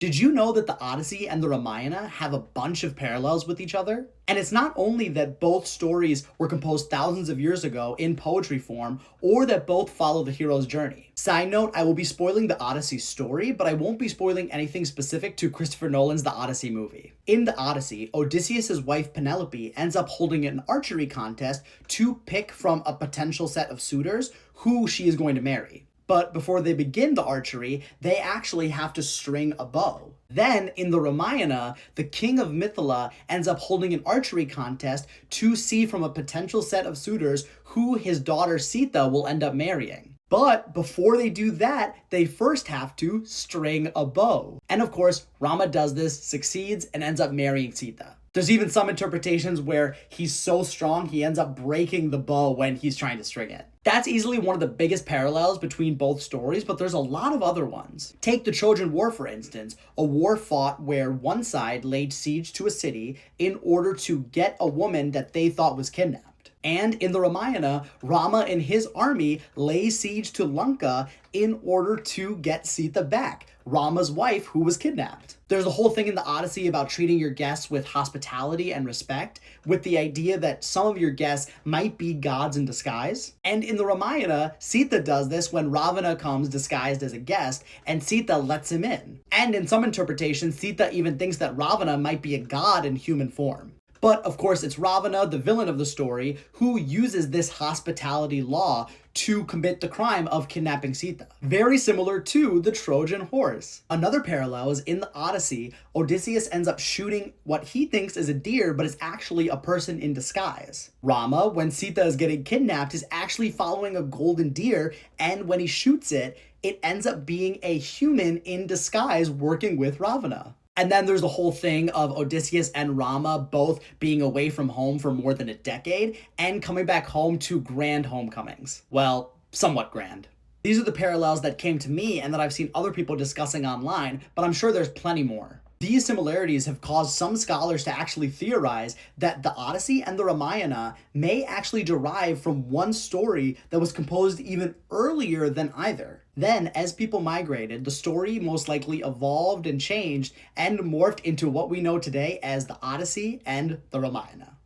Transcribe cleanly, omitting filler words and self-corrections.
Did you know that the Odyssey and the Ramayana have a bunch of parallels with each other? And it's not only that both stories were composed thousands of years ago in poetry form, or that both follow the hero's journey. Side note, I will be spoiling the Odyssey story, but I won't be spoiling anything specific to Christopher Nolan's The Odyssey movie. In the Odyssey, Odysseus' wife Penelope ends up holding an archery contest to pick from a potential set of suitors who she is going to marry. But before they begin the archery, they actually have to string a bow. Then, in the Ramayana, the king of Mithila ends up holding an archery contest to see from a potential set of suitors who his daughter Sita will end up marrying. But before they do that, they first have to string a bow. And of course, Rama does this, succeeds, and ends up marrying Sita. There's even some interpretations where he's so strong he ends up breaking the bow when he's trying to string it. That's easily one of the biggest parallels between both stories, but there's a lot of other ones. Take the Trojan War, for instance, a war fought where one side laid siege to a city in order to get a woman that they thought was kidnapped. And in the Ramayana, Rama and his army lay siege to Lanka in order to get Sita back, Rama's wife who was kidnapped. There's a whole thing in the Odyssey about treating your guests with hospitality and respect, with the idea that some of your guests might be gods in disguise. And in the Ramayana, Sita does this when Ravana comes disguised as a guest, and Sita lets him in. And in some interpretations, Sita even thinks that Ravana might be a god in human form. But of course, it's Ravana, the villain of the story, who uses this hospitality law to commit the crime of kidnapping Sita. Very similar to the Trojan horse. Another parallel is in the Odyssey, Odysseus ends up shooting what he thinks is a deer, but it's actually a person in disguise. Rama, when Sita is getting kidnapped, is actually following a golden deer, and when he shoots it, it ends up being a human in disguise working with Ravana. And then there's the whole thing of Odysseus and Rama both being away from home for more than a decade and coming back home to grand homecomings. Well, somewhat grand. These are the parallels that came to me and that I've seen other people discussing online, but I'm sure there's plenty more. These similarities have caused some scholars to actually theorize that the Odyssey and the Ramayana may actually derive from one story that was composed even earlier than either. Then, as people migrated, the story most likely evolved and changed and morphed into what we know today as the Odyssey and the Ramayana.